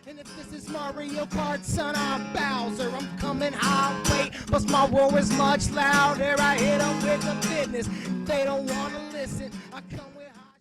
And if this is Mario Kart, son, I'm Bowser. I'm coming highway, but my roar is much louder. I hit them with the business. They don't want to listen. I come with high.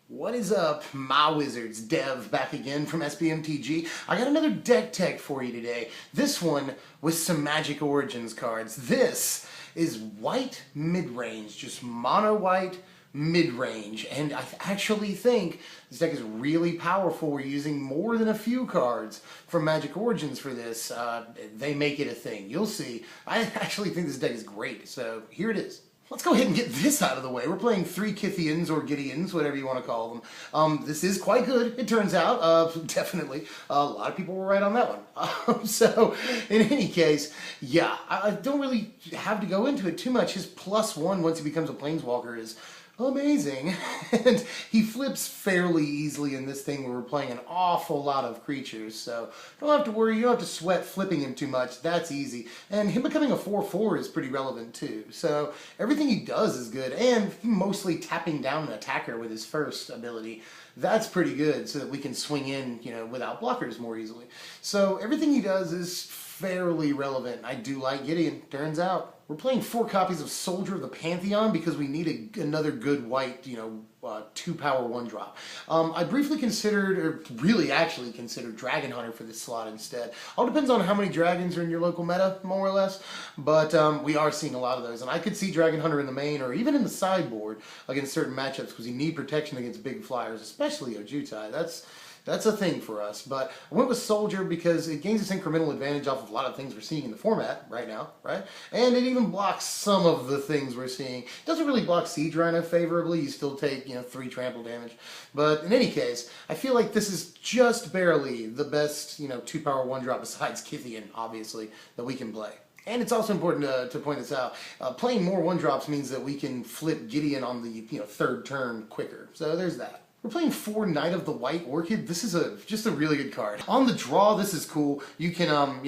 What is up, my wizards? Dev back again from SBMTG. I got another deck tech for you today. This one with some Magic Origins cards. This is white mid-range, just mono white mid-range, and I actually think this deck is really powerful. We're using more than a few cards from Magic Origins for this. They make it a thing. You'll see. I actually think this deck is great, so here it is. Let's go ahead and get this out of the way. We're playing 3 Kithians or Gideons, whatever you want to call them. This is quite good, it turns out. Definitely. A lot of people were right on that one. So, in any case, yeah, I don't really have to go into it too much. His +1 once he becomes a Planeswalker is amazing. And he flips fairly easily in this thing where we're playing an awful lot of creatures, so don't have to worry, you don't have to sweat flipping him too much. That's easy. And him becoming a 4/4 is pretty relevant too, so everything he does is good, and mostly tapping down an attacker with his first ability, that's pretty good, so that we can swing in, you know, without blockers more easily. So everything he does is fairly relevant. I do like Gideon, turns out. We're playing 4 copies of Soldier of the Pantheon because we need another good white, 2-power 1-drop. I briefly considered, or really actually considered, Dragon Hunter for this slot instead. All depends on how many dragons are in your local meta, more or less. But we are seeing a lot of those, and I could see Dragon Hunter in the main or even in the sideboard against certain matchups because you need protection against big flyers, especially Ojutai. That's a thing for us, but I went with Soldier because it gains this incremental advantage off of a lot of things we're seeing in the format right now, right? And it even blocks some of the things we're seeing. It doesn't really block Siege Rhino favorably. You still take, 3 trample damage. But in any case, I feel like this is just barely the best, 2-power 1-drop besides Kithian, obviously, that we can play. And it's also important to point this out. Playing more 1-drops means that we can flip Gideon on the 3rd turn quicker. So there's that. We're playing 4 Knight of the White Orchid. This is just a really good card. On the draw, this is cool. You can,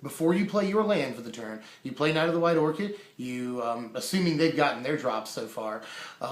before you play your land for the turn, you play Knight of the White Orchid. You, assuming they've gotten their drops so far,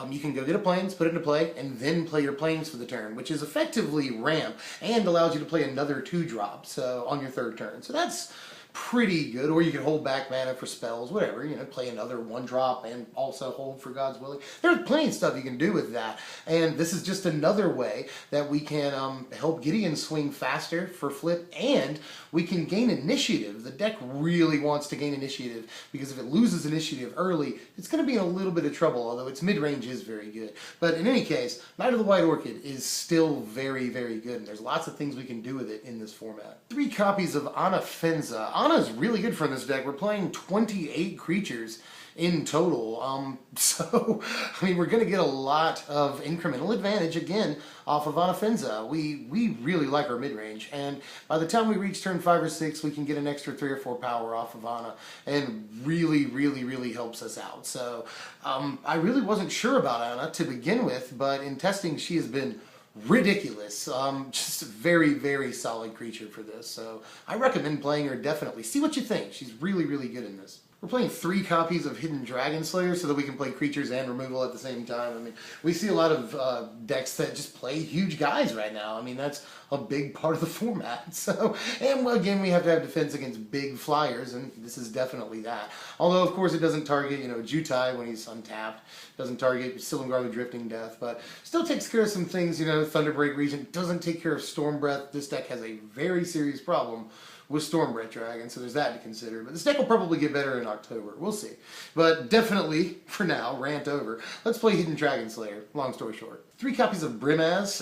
you can go get a plains, put it into play, and then play your plains for the turn, which is effectively ramp and allows you to play another 2-drop on your 3rd turn. So that's pretty good. Or you can hold back mana for spells, whatever, play another 1-drop and also hold for God's willing. There's plenty of stuff you can do with that, and this is just another way that we can help Gideon swing faster for flip, and we can gain initiative. The deck really wants to gain initiative, because if it loses initiative early, it's going to be in a little bit of trouble, although its mid-range is very good. But in any case, Knight of the White Orchid is still very, very good, and there's lots of things we can do with it in this format. 3 copies of Ana Fenza. Ana is really good for this deck. We're playing 28 creatures in total. So, we're going to get a lot of incremental advantage, again, off of Ana Fenza. We really like our mid-range, and by the time we reach turn 5 or 6, we can get an extra 3 or 4 power off of Ana, and really, really, really helps us out. So, I really wasn't sure about Ana to begin with, but in testing, she has been ridiculous. Just a very, very solid creature for this. So I recommend playing her, definitely. See what you think. She's really, really good in this. We're playing 3 copies of Hidden Dragon Slayer so that we can play creatures and removal at the same time. We see a lot of decks that just play huge guys right now. That's a big part of the format. So, and again, we have to have defense against big flyers, and this is definitely that. Although, of course, it doesn't target, Jutai when he's untapped. Doesn't target Silumgar the Drifting Death, but still takes care of some things, Thunderbreak Region. Doesn't take care of Storm Breath. This deck has a very serious problem with Stormbreath Dragon, so there's that to consider. But this deck will probably get better in October. We'll see. But definitely, for now, rant over. Let's play Hidden Dragon Slayer, long story short. 3 copies of Brimaz,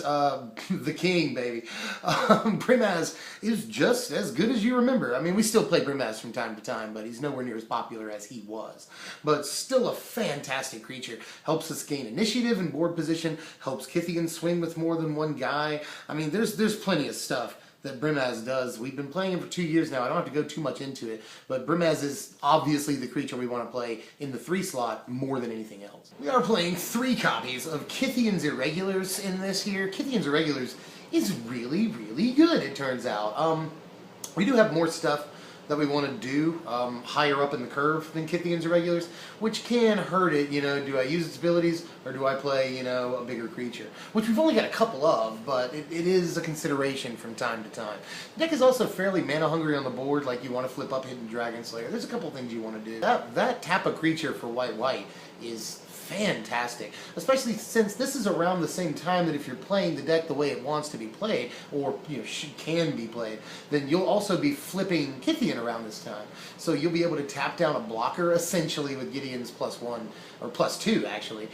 the king, baby. Brimaz is just as good as you remember. We still play Brimaz from time to time, but he's nowhere near as popular as he was. But still a fantastic creature. Helps us gain initiative and board position, helps Kithian swing with more than one guy. There's plenty of stuff that Brimaz does. We've been playing him for 2 years now. I don't have to go too much into it, but Brimaz is obviously the creature we want to play in the 3 slot more than anything else. We are playing 3 copies of Kithian's Irregulars in this here. Kithian's Irregulars is really, really good, it turns out. We do have more stuff that we want to do higher up in the curve than Kythians or regulars, which can hurt it. You know, do I use its abilities or do I play, you know, a bigger creature? Which we've only got a couple of, but it is a consideration from time to time. The deck is also fairly mana hungry on the board, like you want to flip up Hidden Dragon Slayer. There's a couple things you want to do. That tap a creature for white is fantastic, especially since this is around the same time that if you're playing the deck the way it wants to be played, or you know, can be played, then you'll also be flipping Kythian around this time. So you'll be able to tap down a blocker essentially with Gideon's +1 or +2 actually,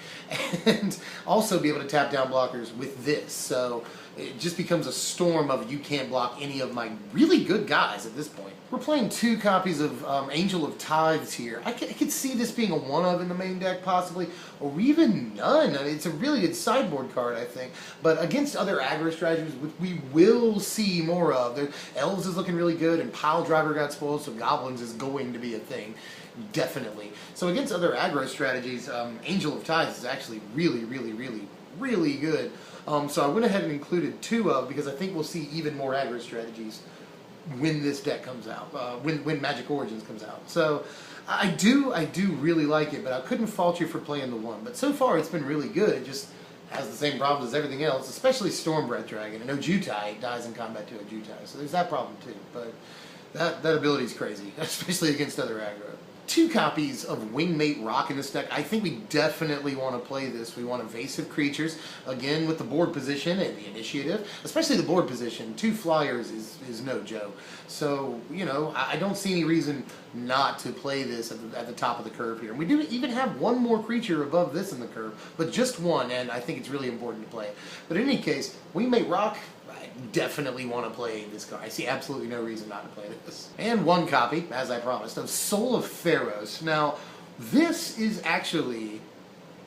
and also be able to tap down blockers with this. So it just becomes a storm of you can't block any of my really good guys at this point. We're playing 2 copies of Angel of Tithes here. I could see this being a one-of in the main deck possibly, or even none. I mean, it's a really good sideboard card, I think. But against other aggro strategies, which we will see more of, Elves is looking really good, and Pile Driver got spoiled, so Goblins is going to be a thing. Definitely. So against other aggro strategies, Angel of Tithes is actually really good. So I went ahead and included 2 of, because I think we'll see even more aggro strategies when this deck comes out, when Magic Origins comes out. So I do really like it, but I couldn't fault you for playing the 1. But so far it's been really good. It just has the same problems as everything else, especially Stormbreath Dragon. And Ojutai dies in combat to Ojutai, so there's that problem too. But that ability is crazy, especially against other aggro. 2 copies of Wingmate Rock in this deck. I think we definitely want to play this. We want evasive creatures, again with the board position and the initiative, especially the board position. 2 flyers is no joke. So, you know, I don't see any reason not to play this at the top of the curve here. And we do even have 1 more creature above this in the curve, but just 1, and I think it's really important to play it. But in any case, Wingmate Rock, definitely want to play this card. I see absolutely no reason not to play this. And 1 copy, as I promised, of Soul of Pharaohs. Now, this is actually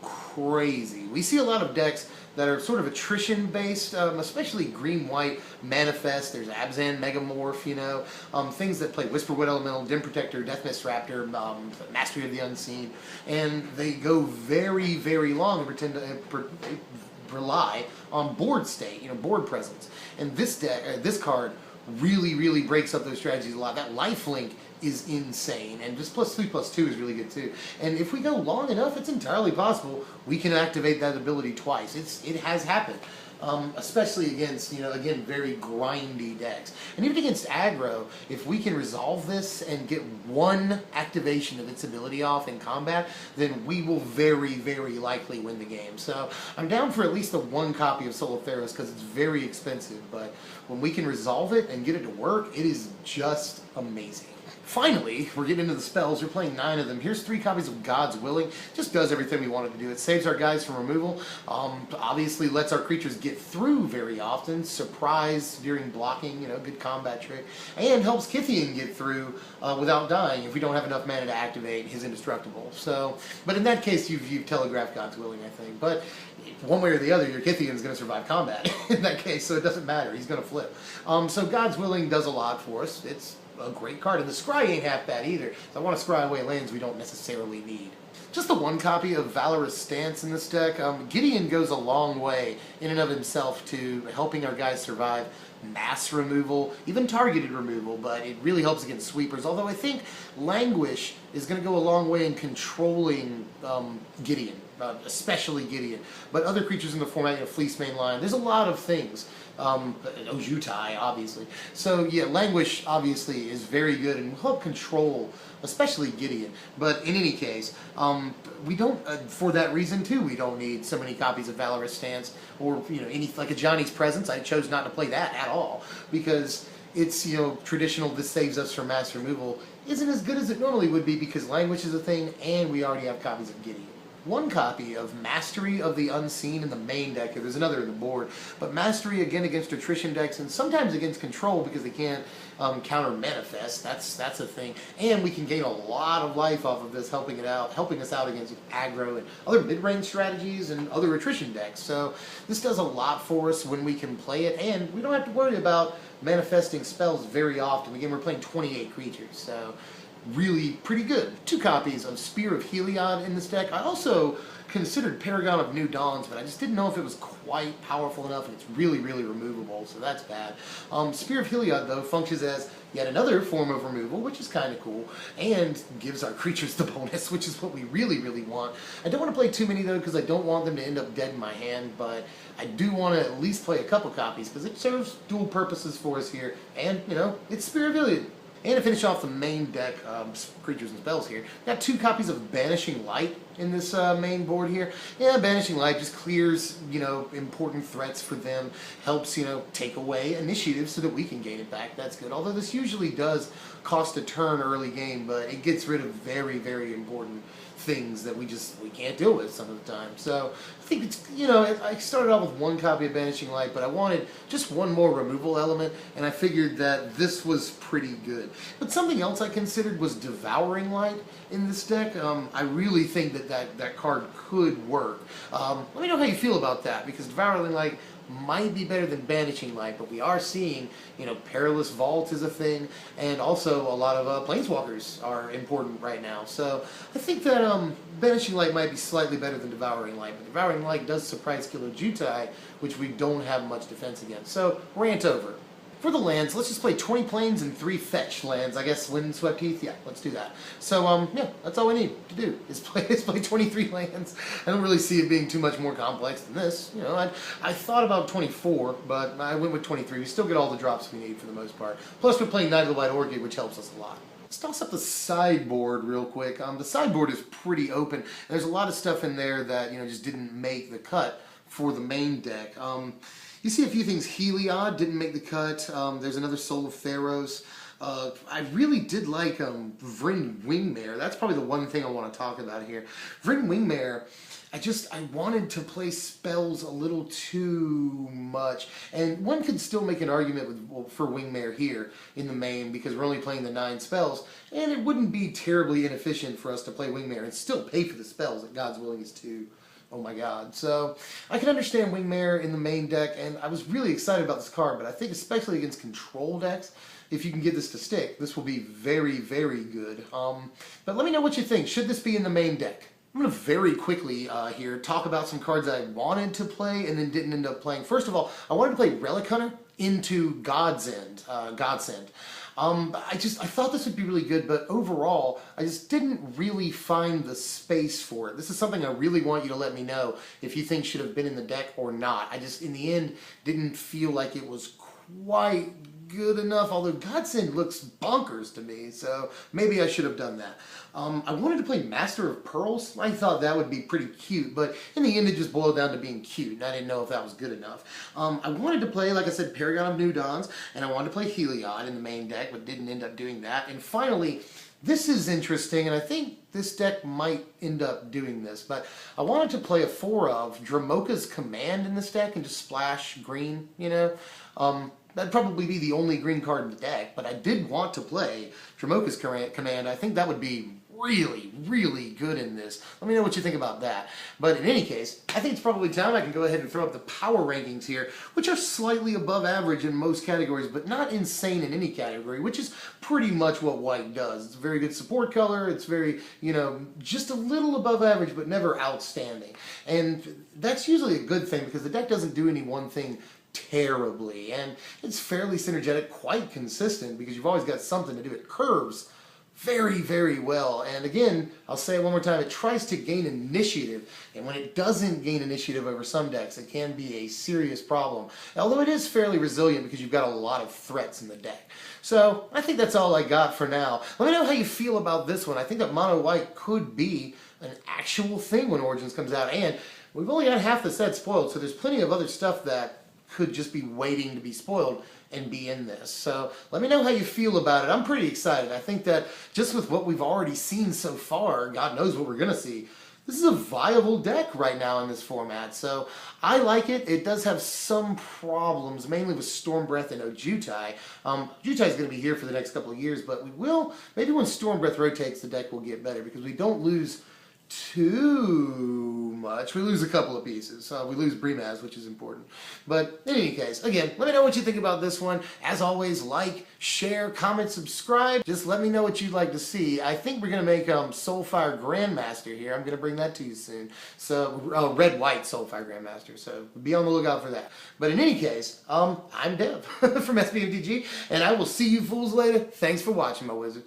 crazy. We see a lot of decks that are sort of attrition-based, especially green-white, Manifest, there's Abzan, Megamorph, you know, things that play Whisperwood Elemental, Dim Protector, Deathmist Raptor, Mastery of the Unseen, and they go very long and pretend to rely on board state, you know, board presence. And this deck, this card really breaks up those strategies a lot. That lifelink is insane, and just +3/+2 is really good too. And if we go long enough, it's entirely possible we can activate that ability twice. It has happened. Especially against, you know, again, very grindy decks. And even against aggro, if we can resolve this and get 1 activation of its ability off in combat, then we will very likely win the game. So I'm down for at least the 1 copy of Soul of Pharaohs because it's very expensive, but when we can resolve it and get it to work, it is just amazing. Finally, we're getting into the spells. We're playing 9 of them. Here's 3 copies of God's Willing. Just does everything we want it to do. It saves our guys from removal. Obviously lets our creatures get through very often. Surprise during blocking, you know, good combat trick. And helps Kythian get through without dying if we don't have enough mana to activate his Indestructible. So, but in that case, you've telegraphed God's Willing, I think. But one way or the other, your Kythian's going to survive combat in that case, so it doesn't matter. He's going to flip. So God's Willing does a lot for us. It's a great card, and the scry ain't half bad either. So I want to scry away lands we don't necessarily need. Just the 1 copy of Valorous Stance in this deck. Gideon goes a long way in and of himself to helping our guys survive mass removal, even targeted removal, but it really helps against sweepers. Although I think Languish is going to go a long way in controlling Gideon, especially Gideon. But other creatures in the format, you know, Fleece Mainline, there's a lot of things. Ojutai, obviously. So yeah, Languish obviously is very good and will help control, especially Gideon. But in any case, we don't, for that reason too, we don't need so many copies of Valorous Stance or, you know, any, like a Johnny's Presence. I chose not to play that at all because it's, you know, traditional, this saves us from mass removal, isn't as good as it normally would be because Languish is a thing and we already have copies of Gideon. 1 copy of Mastery of the Unseen in the main deck. There's another in the board. But Mastery, again, against attrition decks, and sometimes against control because they can't counter Manifest. That's a thing. And we can gain a lot of life off of this, helping us out against aggro and other mid-range strategies and other attrition decks. So this does a lot for us when we can play it, and we don't have to worry about manifesting spells very often. Again, we're playing 28 creatures, so really pretty good. 2 copies of Spear of Heliod in this deck. I also considered Paragon of New Dawns, but I just didn't know if it was quite powerful enough, and it's really, really removable, so that's bad. Spear of Heliod, though, functions as yet another form of removal, which is kind of cool, and gives our creatures the bonus, which is what we really, really want. I don't want to play too many, though, because I don't want them to end up dead in my hand, but I do want to at least play a couple copies, because it serves dual purposes for us here, and, you know, it's Spear of Heliod. And to finish off the main deck, creatures and spells here, got 2 copies of Banishing Light in this main board here. Yeah, Banishing Light just clears, you know, important threats for them, helps, you know, take away initiative so that we can gain it back. That's good. Although this usually does cost a turn early game, but it gets rid of very, very important things that we can't deal with some of the time. So I think it's, you know, I started out with 1 copy of Banishing Light, but I wanted just 1 more removal element, and I figured that this was pretty good. But something else I considered was Devouring Light in this deck. I really think that card could work. Let me know how you feel about that, because Devouring Light might be better than Banishing Light, but we are seeing, you know, Perilous Vault is a thing, and also a lot of Planeswalkers are important right now. So I think that Banishing Light might be slightly better than Devouring Light, but Devouring Light does surprise Killer Jutai, which we don't have much defense against. So, rant over. For the lands, let's just play 20 plains and 3 fetch lands. I guess Windswept Heath, yeah, let's do that. So, yeah, that's all we need to do is play 23 lands. I don't really see it being too much more complex than this. You know, I thought about 24, but I went with 23. We still get all the drops we need for the most part. Plus, we're playing Knight of the White Orchid, which helps us a lot. Let's toss up the sideboard real quick. The sideboard is pretty open. There's a lot of stuff in there that, you know, just didn't make the cut for the main deck. You see a few things. Heliod didn't make the cut. There's another Soul of Theros. I really did like Vryn Wingmare. That's probably the one thing I want to talk about here. Vryn Wingmare, I wanted to play spells a little too much. And one could still make an argument for Wingmare here in the main, because we're only playing the 9 spells, and it wouldn't be terribly inefficient for us to play Wingmare and still pay for the spells that God's Willing is 2. Oh my god. So, I can understand Wingmare in the main deck, and I was really excited about this card, but I think especially against control decks, if you can get this to stick, this will be very, very good. But let me know what you think. Should this be in the main deck? I'm going to very quickly here talk about some cards I wanted to play and then didn't end up playing. First of all, I wanted to play Relic Hunter into Godsend. I thought this would be really good, but overall, I just didn't really find the space for it. This is something I really want you to let me know if you think should have been in the deck or not. I just, in the end, didn't feel like it was quite good enough, although Godsend looks bonkers to me, so maybe I should have done that. I wanted to play Master of Pearls. I thought that would be pretty cute, but in the end it just boiled down to being cute, and I didn't know if that was good enough. I wanted to play, like I said, Paragon of New Dawns, and I wanted to play Heliod in the main deck, but didn't end up doing that. And finally, this is interesting, and I think this deck might end up doing this, but I wanted to play a 4 of Dramoka's Command in this deck and just splash green, you know? That'd probably be the only green card in the deck, but I did want to play Dramoka's Command. I think that would be really, really good in this. Let me know what you think about that. But in any case, I think it's probably time I can go ahead and throw up the power rankings here, which are slightly above average in most categories, but not insane in any category, which is pretty much what white does. It's a very good support color. It's very, you know, just a little above average, but never outstanding. And that's usually a good thing, because the deck doesn't do any one thing terribly, and it's fairly synergetic, quite consistent, because you've always got something to do. It curves very, very well, and again, I'll say it one more time, it tries to gain initiative, and when it doesn't gain initiative over some decks, it can be a serious problem, although it is fairly resilient because you've got a lot of threats in the deck. So, I think that's all I got for now. Let me know how you feel about this one. I think that mono white could be an actual thing when Origins comes out, and we've only got half the set spoiled, so there's plenty of other stuff that could just be waiting to be spoiled and be in this. So let me know how you feel about it. I'm pretty excited. I think that just with what we've already seen so far, God knows what we're going to see, this is a viable deck right now in this format. So I like it. It does have some problems, mainly with Stormbreath and Ojutai. Ojutai is going to be here for the next couple of years, but we will, maybe when Stormbreath rotates, the deck will get better, because we don't lose too much much. We lose a couple of pieces. We lose Brimaz, which is important. But in any case, again, let me know what you think about this one. As always, like, share, comment, subscribe. Just let me know what you'd like to see. I think we're going to make Soulfire Grandmaster here. I'm going to bring that to you soon. So, red-white Soulfire Grandmaster. So, be on the lookout for that. But in any case, I'm Dev from SBMTG, and I will see you fools later. Thanks for watching, my wizards.